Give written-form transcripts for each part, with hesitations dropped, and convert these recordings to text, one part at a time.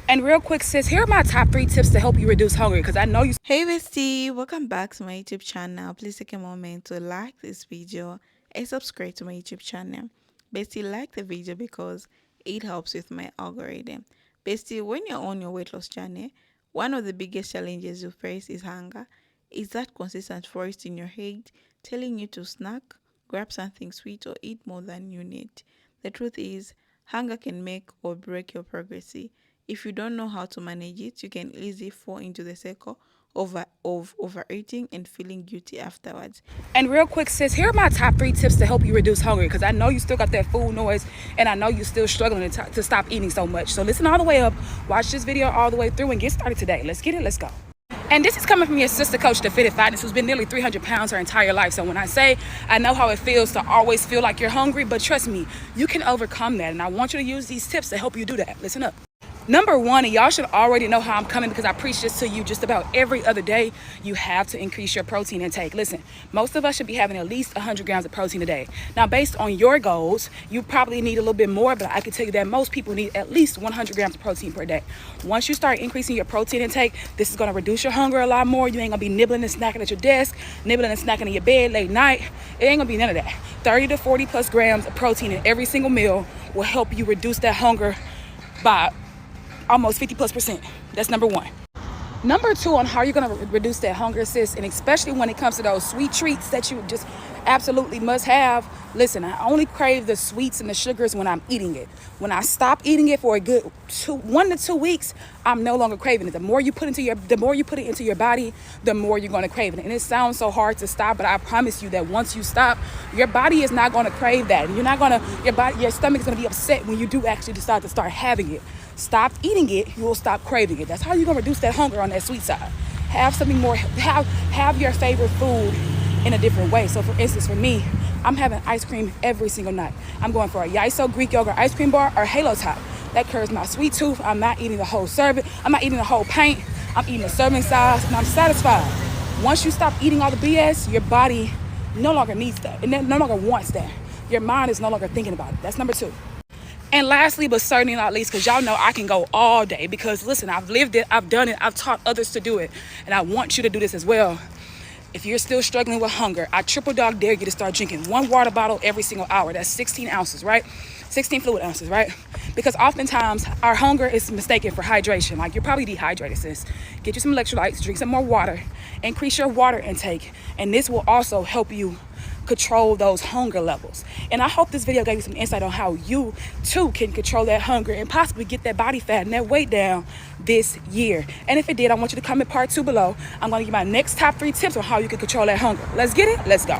And real quick, sis, here are my top 3 tips to help you reduce hunger because I know you. Hey bestie, welcome back to my YouTube channel. Please take a moment to like this video and subscribe to my YouTube channel. Bestie, like the video because it helps with my algorithm. Bestie, when you're on your weight loss journey, one of the biggest challenges you face is hunger. Is that consistent voice in your head telling you to snack, grab something sweet, or eat more than you need? The truth is, hunger can make or break your progress. If you don't know how to manage it, you can easily fall into the circle of overeating and feeling guilty afterwards. And real quick, sis, here are my top 3 tips to help you reduce hunger because I know you still got that food noise and I know you're still struggling to stop eating so much. So listen all the way up, watch this video all the way through, and get started today. Let's get it. Let's go. And this is coming from your sister coach, The Fitted Fitness, who's been nearly 300 pounds her entire life. So when I say I know how it feels to always feel like you're hungry, but trust me, you can overcome that. And I want you to use these tips to help you do that. Listen up. Number one, and y'all should already know how I'm coming because I preach this to you just about every other day, you have to increase your protein intake. Listen, most of us should be having at least 100 grams of protein a day. Now, based on your goals, you probably need a little bit more, but I can tell you that most people need at least 100 grams of protein per day. Once you start increasing your protein intake, this is going to reduce your hunger a lot more. You ain't going to be nibbling and snacking at your desk, nibbling and snacking in your bed late night. It ain't going to be none of that. 30 to 40 plus grams of protein in every single meal will help you reduce that hunger by almost 50+%. That's number one. Number two, on how you're going to reduce that hunger, sis, and especially when it comes to those sweet treats that you just absolutely must have. Listen, I only crave the sweets and the sugars when I'm eating it. When I stop eating it for a good 1 to 2 weeks, I'm no longer craving it. The more you put it into your body, the more you're going to crave it. And it sounds so hard to stop, but I promise you that once you stop, your body is not going to crave that. And your stomach is going to be upset when you do actually decide to start having it. Stop eating it, you will stop craving it. That's how you're gonna reduce that hunger on that sweet side. Have something more, have your favorite food in a different way. So for instance, for me, I'm having ice cream every single night. I'm going for a Yiso Greek yogurt ice cream bar or Halo Top. That curbs my sweet tooth. I'm not eating the whole serving. I'm not eating the whole pint. I'm eating a serving size and I'm satisfied. Once you stop eating all the BS, your body no longer needs that. It no longer wants that. Your mind is no longer thinking about it. That's number two. And lastly, but certainly not least, because y'all know I can go all day because listen, I've lived it, I've done it, I've taught others to do it. And I want you to do this as well. If you're still struggling with hunger, I triple dog dare you to start drinking 1 water bottle every single hour. That's 16 ounces, right? 16 fluid ounces, right? Because oftentimes our hunger is mistaken for hydration. Like you're probably dehydrated, sis. Get you some electrolytes, drink some more water, increase your water intake. And this will also help you control those hunger levels. And I hope this video gave you some insight on how you too can control that hunger and possibly get that body fat and that weight down this year. And if it did, I want you to comment part 2 below. I'm going to give my next top 3 tips on how you can control that hunger. Let's get it. Let's go.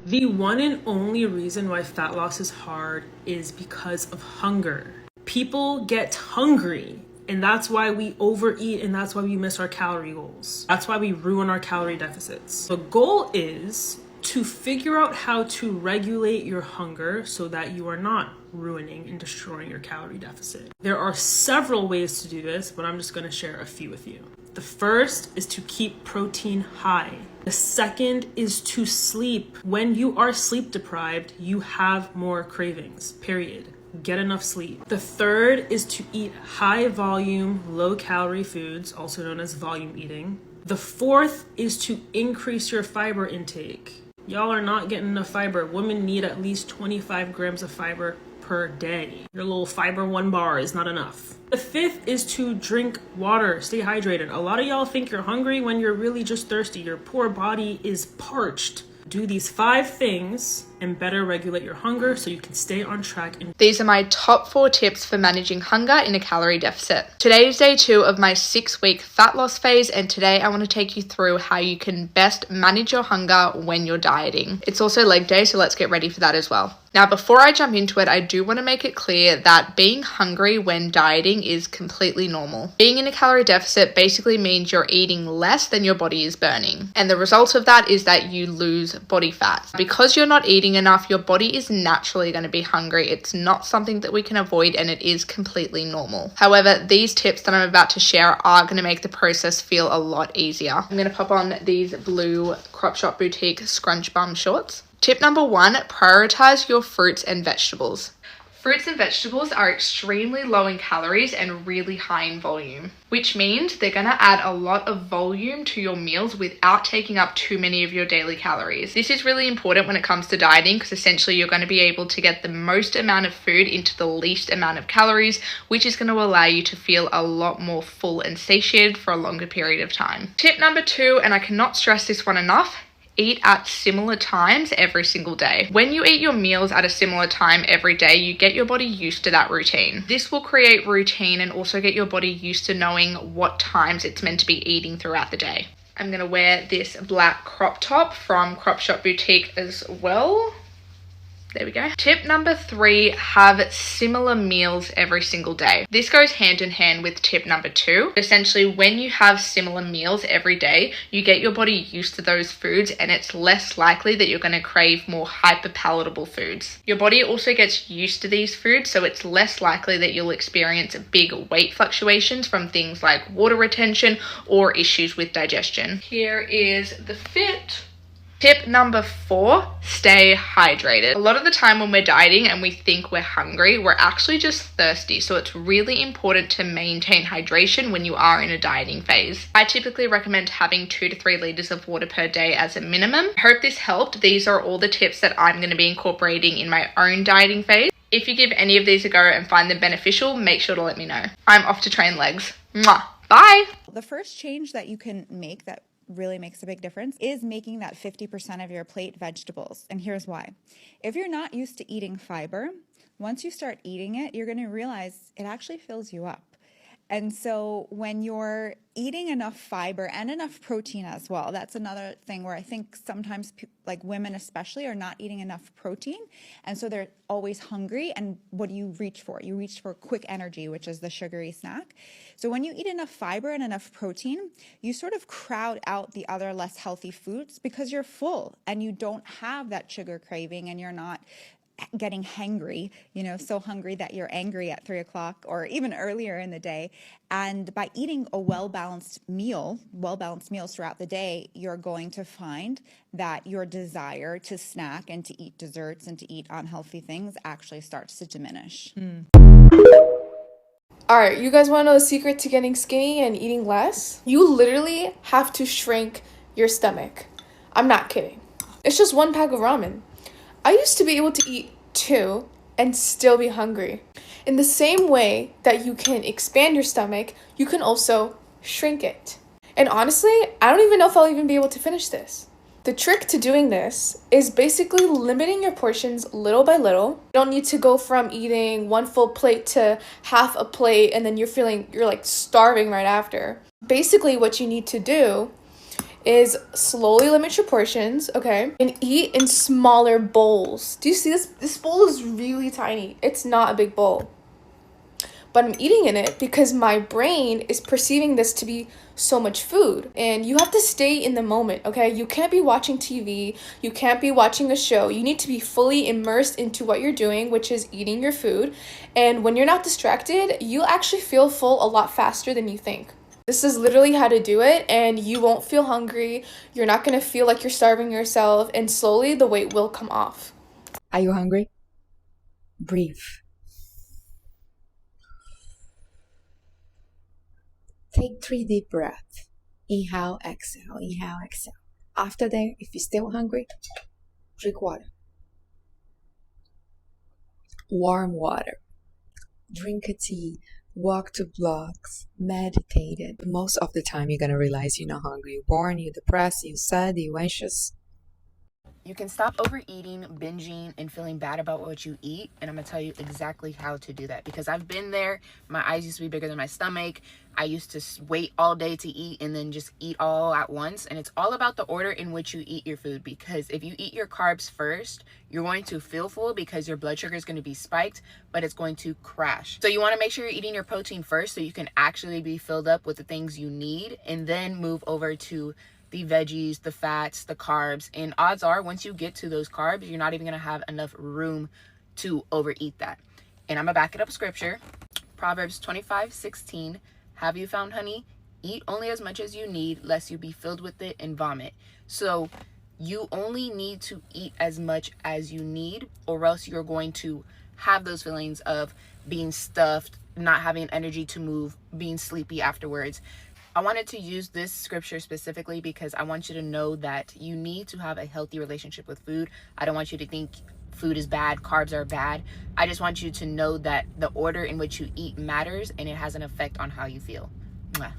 The one and only reason why fat loss is hard is because of hunger. People get hungry, and that's why we overeat, and that's why we miss our calorie goals. That's why we ruin our calorie deficits. The goal is to figure out how to regulate your hunger so that you are not ruining and destroying your calorie deficit. There are several ways to do this, but I'm just going to share a few with you. The first is to keep protein high. The second is to sleep. When you are sleep deprived, you have more cravings, period. Get enough sleep. The third is to eat high volume, low calorie foods, also known as volume eating. The fourth is to increase your fiber intake. Y'all are not getting enough fiber. Women need at least 25 grams of fiber per day. Your little fiber 1 bar is not enough. The fifth is to drink water, stay hydrated. A lot of y'all think you're hungry when you're really just thirsty. Your poor body is parched. Do these 5 things and better regulate your hunger so you can stay on track. These are my top 4 tips for managing hunger in a calorie deficit. Today is day 2 of my 6-week fat loss phase, and today I want to take you through how you can best manage your hunger when you're dieting. It's also leg day, so let's get ready for that as well. Now, before I jump into it, I do want to make it clear that being hungry when dieting is completely normal. Being in a calorie deficit basically means you're eating less than your body is burning. And the result of that is that you lose body fat. Because you're not eating enough, your body is naturally going to be hungry. It's not something that we can avoid, and it is completely normal. However, these tips that I'm about to share are going to make the process feel a lot easier. I'm going to pop on these blue Crop Shop Boutique scrunch bum shorts. Tip number 1, prioritize your fruits and vegetables. Fruits and vegetables are extremely low in calories and really high in volume, which means they're going to add a lot of volume to your meals without taking up too many of your daily calories. This is really important when it comes to dieting because essentially you're going to be able to get the most amount of food into the least amount of calories, which is going to allow you to feel a lot more full and satiated for a longer period of time. Tip number 2, and I cannot stress this one enough, eat at similar times every single day. When you eat your meals at a similar time every day, you get your body used to that routine. This will create routine and also get your body used to knowing what times it's meant to be eating throughout the day. I'm gonna wear this black crop top from Crop Shop Boutique as well. There we go. Tip number 3, have similar meals every single day. This goes hand in hand with tip number 2. Essentially, when you have similar meals every day, you get your body used to those foods and it's less likely that you're going to crave more hyper palatable foods. Your body also gets used to these foods, so it's less likely that you'll experience big weight fluctuations from things like water retention or issues with digestion. Here is the fit. Tip number 4, stay hydrated. A lot of the time when we're dieting and we think we're hungry, we're actually just thirsty. So it's really important to maintain hydration when you are in a dieting phase. I typically recommend having 2 to 3 liters of water per day as a minimum. I hope this helped. These are all the tips that I'm going to be incorporating in my own dieting phase. If you give any of these a go and find them beneficial, make sure to let me know. I'm off to train legs. Mwah. Bye. The first change that you can make that really makes a big difference is making that 50% of your plate vegetables. And here's why. If you're not used to eating fiber, once you start eating it, you're going to realize it actually fills you up. And so when you're eating enough fiber and enough protein as well, that's another thing where I think sometimes like women especially are not eating enough protein. And so they're always hungry. And what do you reach for? You reach for quick energy, which is the sugary snack. So when you eat enough fiber and enough protein, you sort of crowd out the other less healthy foods because you're full and you don't have that sugar craving and you're not getting hangry, so hungry that you're angry at 3 o'clock or even earlier in the day. And by eating a well-balanced meals throughout the day, you're going to find that your desire to snack and to eat desserts and to eat unhealthy things actually starts to diminish. Alright, you guys want to know the secret to getting skinny and eating less? You literally have to shrink your stomach. I'm not kidding. It's just 1 pack of ramen. I used to be able to eat 2 and still be hungry. In the same way that you can expand your stomach, you can also shrink it. And honestly, I don't even know if I'll even be able to finish this. The trick to doing this is basically limiting your portions little by little. You don't need to go from eating 1 full plate to half a plate and then you're like starving right after. Basically, what you need to do is slowly limit your portions, okay? And eat in smaller bowls. Do you see this? This bowl is really tiny. It's not a big bowl. But I'm eating in it because my brain is perceiving this to be so much food. And you have to stay in the moment, okay? You can't be watching TV. You can't be watching a show. You need to be fully immersed into what you're doing, which is eating your food. And when you're not distracted, you'll actually feel full a lot faster than you think. This is literally how to do it, and you won't feel hungry. You're not going to feel like you're starving yourself, and slowly the weight will come off. Are you hungry? Breathe. Take 3 deep breaths. Inhale, exhale, inhale, exhale. After that, if you're still hungry, drink water. Warm water. Drink a tea. Walk to blocks, meditated. Most of the time you're going to realize you're not hungry, you're bored, you're depressed, you're sad, you're anxious. You can stop overeating, binging, and feeling bad about what you eat. And I'm going to tell you exactly how to do that. Because I've been there. My eyes used to be bigger than my stomach. I used to wait all day to eat and then just eat all at once. And it's all about the order in which you eat your food. Because if you eat your carbs first, you're going to feel full because your blood sugar is going to be spiked, but it's going to crash. So you want to make sure you're eating your protein first so you can actually be filled up with the things you need. And then move over to the veggies, the fats, the carbs. And odds are once you get to those carbs, you're not even going to have enough room to overeat that. And I'm going to back it up with scripture. Proverbs 25:16. Have you found honey? Eat only as much as you need, lest you be filled with it and vomit. So you only need to eat as much as you need, or else you're going to have those feelings of being stuffed, not having energy to move, being sleepy afterwards. I wanted to use this scripture specifically because I want you to know that you need to have a healthy relationship with food. I don't want you to think food is bad, carbs are bad. I just want you to know that the order in which you eat matters, and it has an effect on how you feel. Mwah.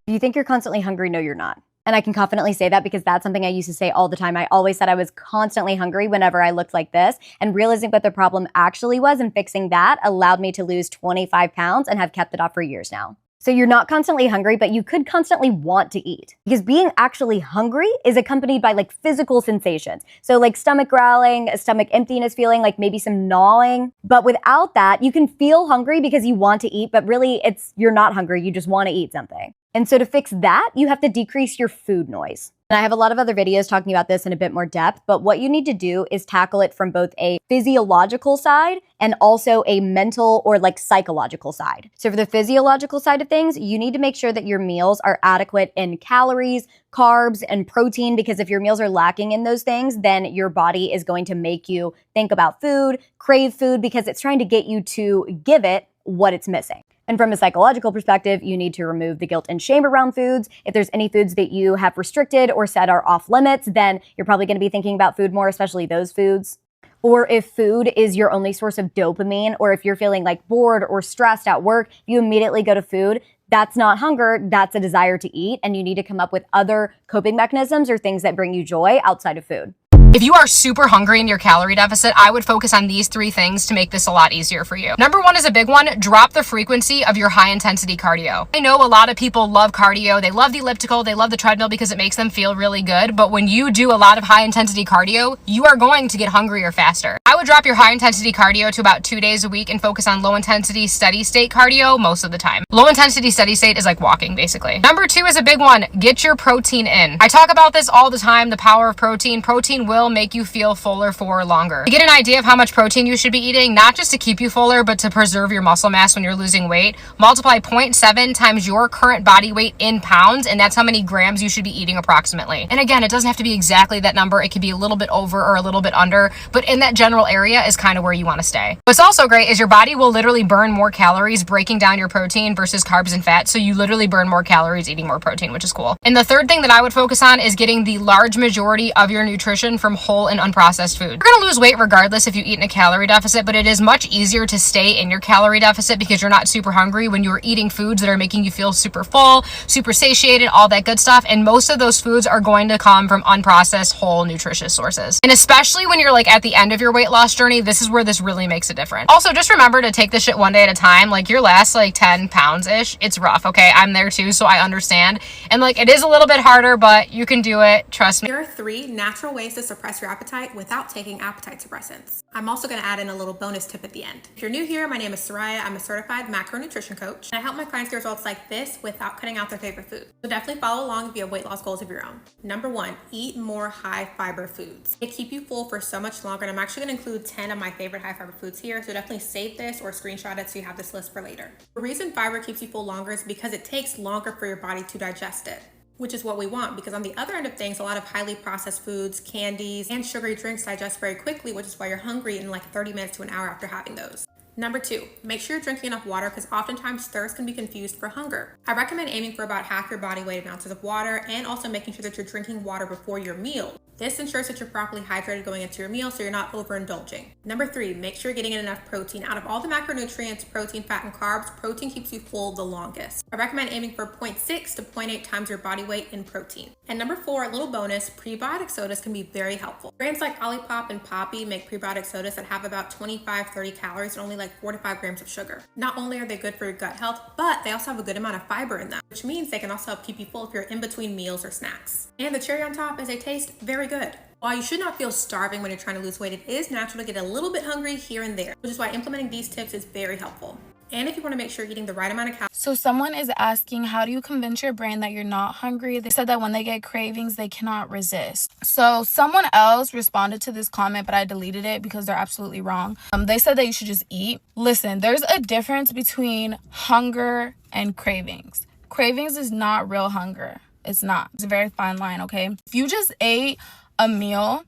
You think you're constantly hungry? No, you're not. And I can confidently say that because that's something I used to say all the time. I always said I was constantly hungry whenever I looked like this, and realizing what the problem actually was and fixing that allowed me to lose 25 pounds and have kept it off for years now. So you're not constantly hungry, but you could constantly want to eat, because being actually hungry is accompanied by like physical sensations. So like stomach growling, a stomach emptiness feeling, like maybe some gnawing. But without that, you can feel hungry because you want to eat, but really you're not hungry. You just want to eat something. And so to fix that, you have to decrease your food noise. And I have a lot of other videos talking about this in a bit more depth, but what you need to do is tackle it from both a physiological side and also a mental or like psychological side. So for the physiological side of things, you need to make sure that your meals are adequate in calories, carbs, and protein, because if your meals are lacking in those things, then your body is going to make you think about food, crave food, because it's trying to get you to give it what it's missing. And from a psychological perspective, you need to remove the guilt and shame around foods. If there's any foods that you have restricted or said are off limits, then you're probably going to be thinking about food more, especially those foods. Or if food is your only source of dopamine, or if you're feeling like bored or stressed at work, you immediately go to food. That's not hunger, that's a desire to eat, and you need to come up with other coping mechanisms or things that bring you joy outside of food. If you are super hungry in your calorie deficit, I would focus on these 3 things to make this a lot easier for you. Number 1 is a big one. Drop the frequency of your high intensity cardio. I know a lot of people love cardio. They love the elliptical. They love the treadmill because it makes them feel really good. But when you do a lot of high intensity cardio, you are going to get hungrier faster. I would drop your high intensity cardio to about 2 days a week and focus on low intensity steady state cardio most of the time. Low intensity steady state is like walking basically. Number 2 is a big one. Get your protein in. I talk about this all the time, the power of protein. Protein will make you feel fuller for longer. To get an idea of how much protein you should be eating, not just to keep you fuller, but to preserve your muscle mass when you're losing weight, multiply 0.7 times your current body weight in pounds, and that's how many grams you should be eating approximately. And again, it doesn't have to be exactly that number. It could be a little bit over or a little bit under, but in that general area is kind of where you want to stay. What's also great is your body will literally burn more calories breaking down your protein versus carbs and fat, so you literally burn more calories eating more protein, which is cool. And the third thing that I would focus on is getting the large majority of your nutrition from whole and unprocessed food. You're going to lose weight regardless if you eat in a calorie deficit, but it is much easier to stay in your calorie deficit because you're not super hungry when you're eating foods that are making you feel super full, super satiated, all that good stuff. And most of those foods are going to come from unprocessed, whole, nutritious sources. And especially when you're like at the end of your weight loss journey, this is where this really makes a difference. Also, just remember to take this shit one day at a time. Like your last like 10 pounds-ish, it's rough, okay? I'm there too, so I understand. And like it is a little bit harder, but you can do it. Trust me. There are 3 natural ways to suppress your appetite without taking appetite suppressants. I'm also going to add in a little bonus tip at the end. If you're new here, my name is Soraya. I'm a certified macronutrition coach, and I help my clients get results like this without cutting out their favorite food. So definitely follow along if you have weight loss goals of your own. Number 1, eat more high fiber foods. They keep you full for so much longer, and I'm actually going to include 10 of my favorite high fiber foods here, so definitely save this or screenshot it so you have this list for later. The reason fiber keeps you full longer is because it takes longer for your body to digest it, which is what we want, because on the other end of things, a lot of highly processed foods, candies, and sugary drinks digest very quickly, which is why you're hungry in like 30 minutes to an hour after having those. Number 2, make sure you're drinking enough water, because oftentimes thirst can be confused for hunger. I recommend aiming for about half your body weight in ounces of water, and also making sure that you're drinking water before your meal. This ensures that you're properly hydrated going into your meal so you're not overindulging. Number 3, make sure you're getting in enough protein. Out of all the macronutrients, protein, fat, and carbs, protein keeps you full the longest. I recommend aiming for 0.6 to 0.8 times your body weight in protein. And number 4, a little bonus, prebiotic sodas can be very helpful. Brands like Olipop and Poppy make prebiotic sodas that have about 25-30 calories and only like 4 to 5 grams of sugar. Not only are they good for your gut health, but they also have a good amount of fiber in them, which means they can also help keep you full if you're in between meals or snacks. And the cherry on top is they taste very good. While you should not feel starving when you're trying to lose weight, it is natural to get a little bit hungry here and there, which is why implementing these tips is very helpful. And if you want to make sure you're eating the right amount of calories. So someone is asking, how do you convince your brain that you're not hungry? They said that when they get cravings, they cannot resist. So someone else responded to this comment, but I deleted it because they're absolutely wrong. They said that you should just eat. Listen, there's a difference between hunger and cravings. Cravings is not real hunger. It's not. It's a very fine line, okay? If you just ate a meal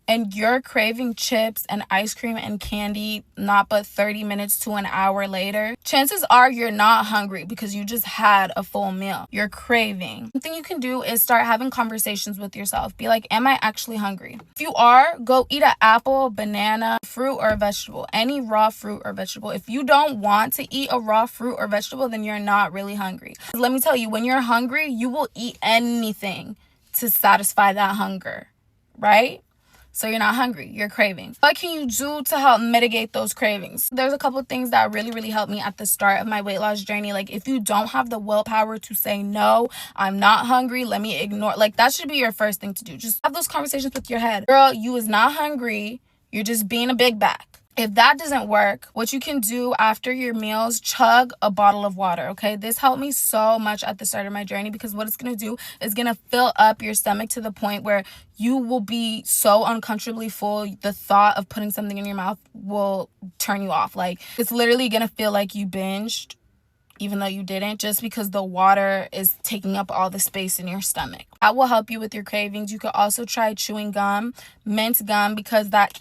and you're craving chips and ice cream and candy not but 30 minutes to an hour later, chances are you're not hungry because you just had a full meal. You're craving. Something you can do is start having conversations with yourself. Be like, am I actually hungry? If you are, go eat an apple, banana, fruit, or a vegetable. Any raw fruit or vegetable. If you don't want to eat a raw fruit or vegetable, then you're not really hungry. Let me tell you, when you're hungry, you will eat anything to satisfy that hunger, right? So you're not hungry, you're craving. What can you do to help mitigate those cravings? There's a couple things that really helped me at the start of my weight loss journey. Like, if you don't have the willpower to say, no, I'm not hungry, let me ignore, like, that should be your first thing to do. Just have those conversations with your head. Girl, you is not hungry, you're just being a big back. If that doesn't work, what you can do after your meals, chug a bottle of water, okay? This helped me so much at the start of my journey, because what it's going to do is going to fill up your stomach to the point where you will be so uncomfortably full. The thought of putting something in your mouth will turn you off. Like, it's literally going to feel like you binged even though you didn't, just because the water is taking up all the space in your stomach. That will help you with your cravings. You could also try chewing gum, mint gum, because that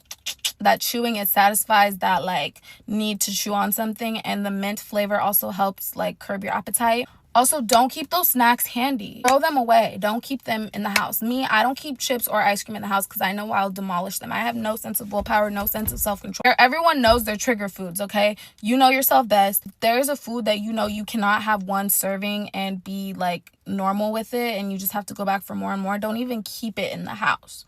chewing, it satisfies that like need to chew on something, and the mint flavor also helps like curb your appetite. Also, don't keep those snacks handy. Throw them away. Don't keep them in the house. Me, I don't keep chips or ice cream in the house because I know I'll demolish them. I have no sense of willpower, no sense of self-control. Everyone knows their trigger foods, okay? You know yourself best. If there is a food that you know you cannot have one serving and be like normal with it, and you just have to go back for more and more, don't even keep it in the house.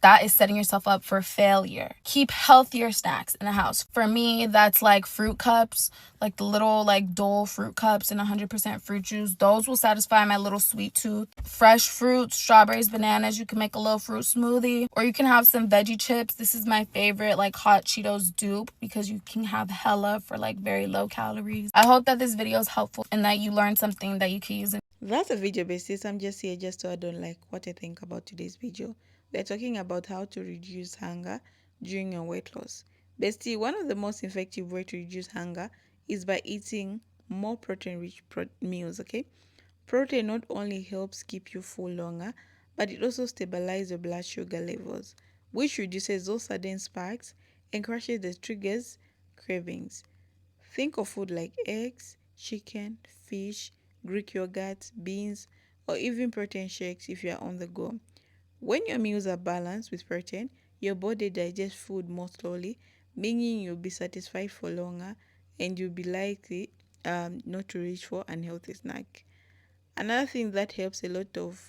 That is setting yourself up for failure. Keep healthier snacks in the house. For me, that's like fruit cups, like the little like Dole fruit cups and 100% fruit juice. Those will satisfy my little sweet tooth. Fresh fruits, strawberries, bananas. You can make a little fruit smoothie, or you can have some veggie chips. This is my favorite, like hot Cheetos dupe, because you can have hella for like very low calories. I hope that this video is helpful and that you learned something that you can use. That's a video basis. I'm just here just to add on like what I think about today's video. We're talking about how to reduce hunger during your weight loss. Bestie, one of the most effective way to reduce hunger is by eating more protein-rich meals, okay? Protein not only helps keep you full longer, but it also stabilizes your blood sugar levels, which reduces those sudden spikes and crushes the triggers cravings. Think of food like eggs, chicken, fish, Greek yogurt, beans, or even protein shakes if you are on the go. When your meals are balanced with protein, your body digests food more slowly, meaning you'll be satisfied for longer and you'll be likely not to reach for unhealthy snack. Another thing that helps a lot of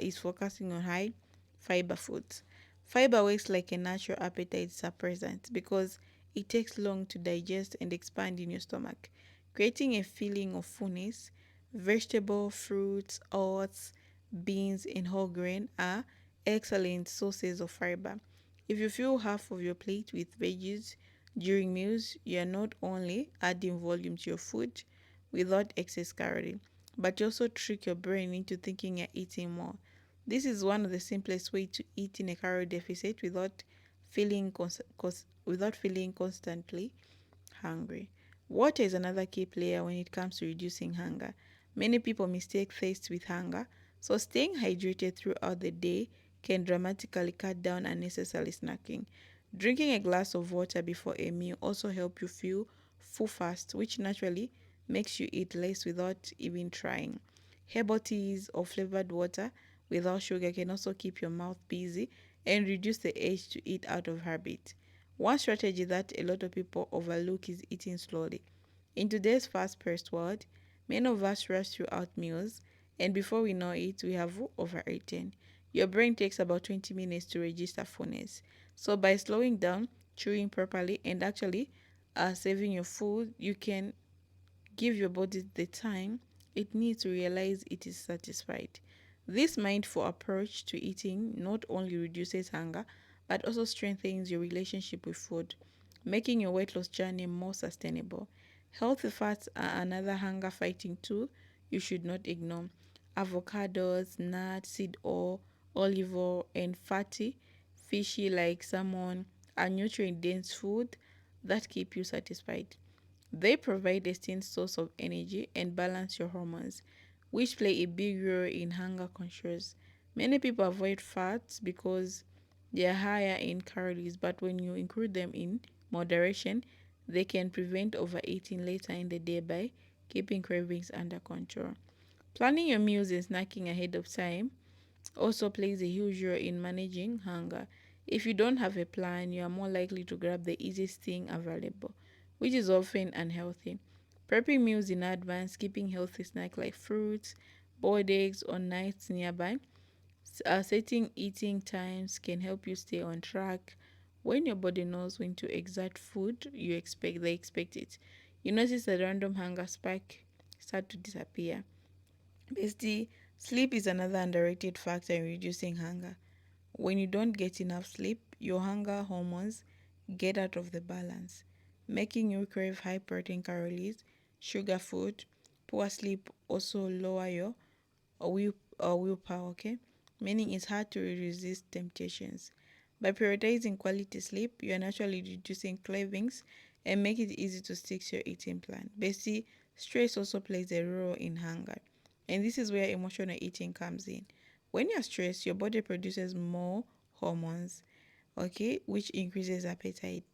is focusing on high fiber foods. Fiber works like a natural appetite suppressant because it takes long to digest and expand in your stomach, creating a feeling of fullness. Vegetable, fruits, oats, beans, and whole grain are excellent sources of fiber. If you fill half of your plate with veggies during meals, you are not only adding volume to your food without excess calorie, but you also trick your brain into thinking you're eating more. This is one of the simplest ways to eat in a calorie deficit without feeling constantly hungry. Water is another key player when it comes to reducing hunger. Many people mistake thirst with hunger, so staying hydrated throughout the day can dramatically cut down unnecessary snacking. Drinking a glass of water before a meal also helps you feel full fast, which naturally makes you eat less without even trying. Herbal teas or flavored water without sugar can also keep your mouth busy and reduce the urge to eat out of habit. One strategy that a lot of people overlook is eating slowly. In today's fast-paced world, many of us rush throughout meals, and before we know it, we have overeaten. Your brain takes about 20 minutes to register fullness. So by slowing down, chewing properly, and actually saving your food, you can give your body the time it needs to realize it is satisfied. This mindful approach to eating not only reduces hunger but also strengthens your relationship with food, making your weight loss journey more sustainable. Healthy fats are another hunger fighting tool you should not ignore. Avocados, nuts, seed oil, olive oil, and fatty, fishy like salmon are nutrient dense food that keep you satisfied. They provide a distinct source of energy and balance your hormones, which play a big role in hunger control. Many people avoid fats because They are higher in calories, but when you include them in moderation, they can prevent overeating later in the day by keeping cravings under control. Planning your meals and snacking ahead of time also plays a huge role in managing hunger. If you don't have a plan, you are more likely to grab the easiest thing available, which is often unhealthy. Prepping meals in advance, keeping healthy snacks like fruits, boiled eggs, or nuts nearby, setting eating times can help you stay on track. When your body knows when to exact food they expect it. You notice the random hunger spike start to disappear. Basically, sleep is another underrated factor in reducing hunger. When you don't get enough sleep, your hunger hormones get out of the balance, making you crave high protein calories, sugar food. Poor sleep also lower your willpower, okay? Meaning it's hard to resist temptations. By prioritizing quality sleep, you are naturally reducing cravings and make it easy to stick to your eating plan. Basically, stress also plays a role in hunger. And this is where emotional eating comes in. When you're stressed, your body produces more hormones, okay, which increases appetite.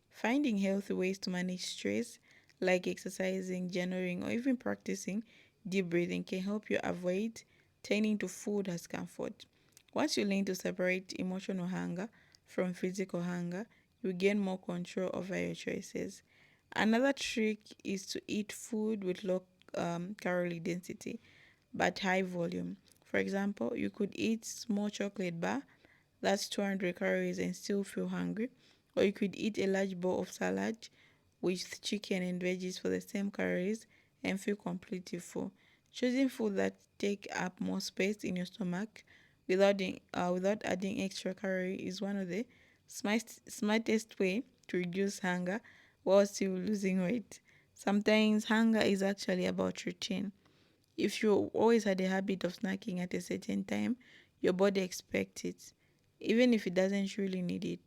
Finding healthy ways to manage stress, like exercising, journaling, or even practicing deep breathing, can help you avoid turning to food as comfort. Once you learn to separate emotional hunger from physical hunger, you gain more control over your choices. Another trick is to eat food with low calorie density but high volume. For example, you could eat small chocolate bar that's 200 calories and still feel hungry, or you could eat a large bowl of salad with chicken and veggies for the same calories and feel completely full. Choosing food that take up more space in your stomach without adding extra calorie is one of the smartest way to reduce hunger while still losing weight. Sometimes hunger is actually about routine. If you always had a habit of snacking at a certain time, your body expects it, even if it doesn't really need it.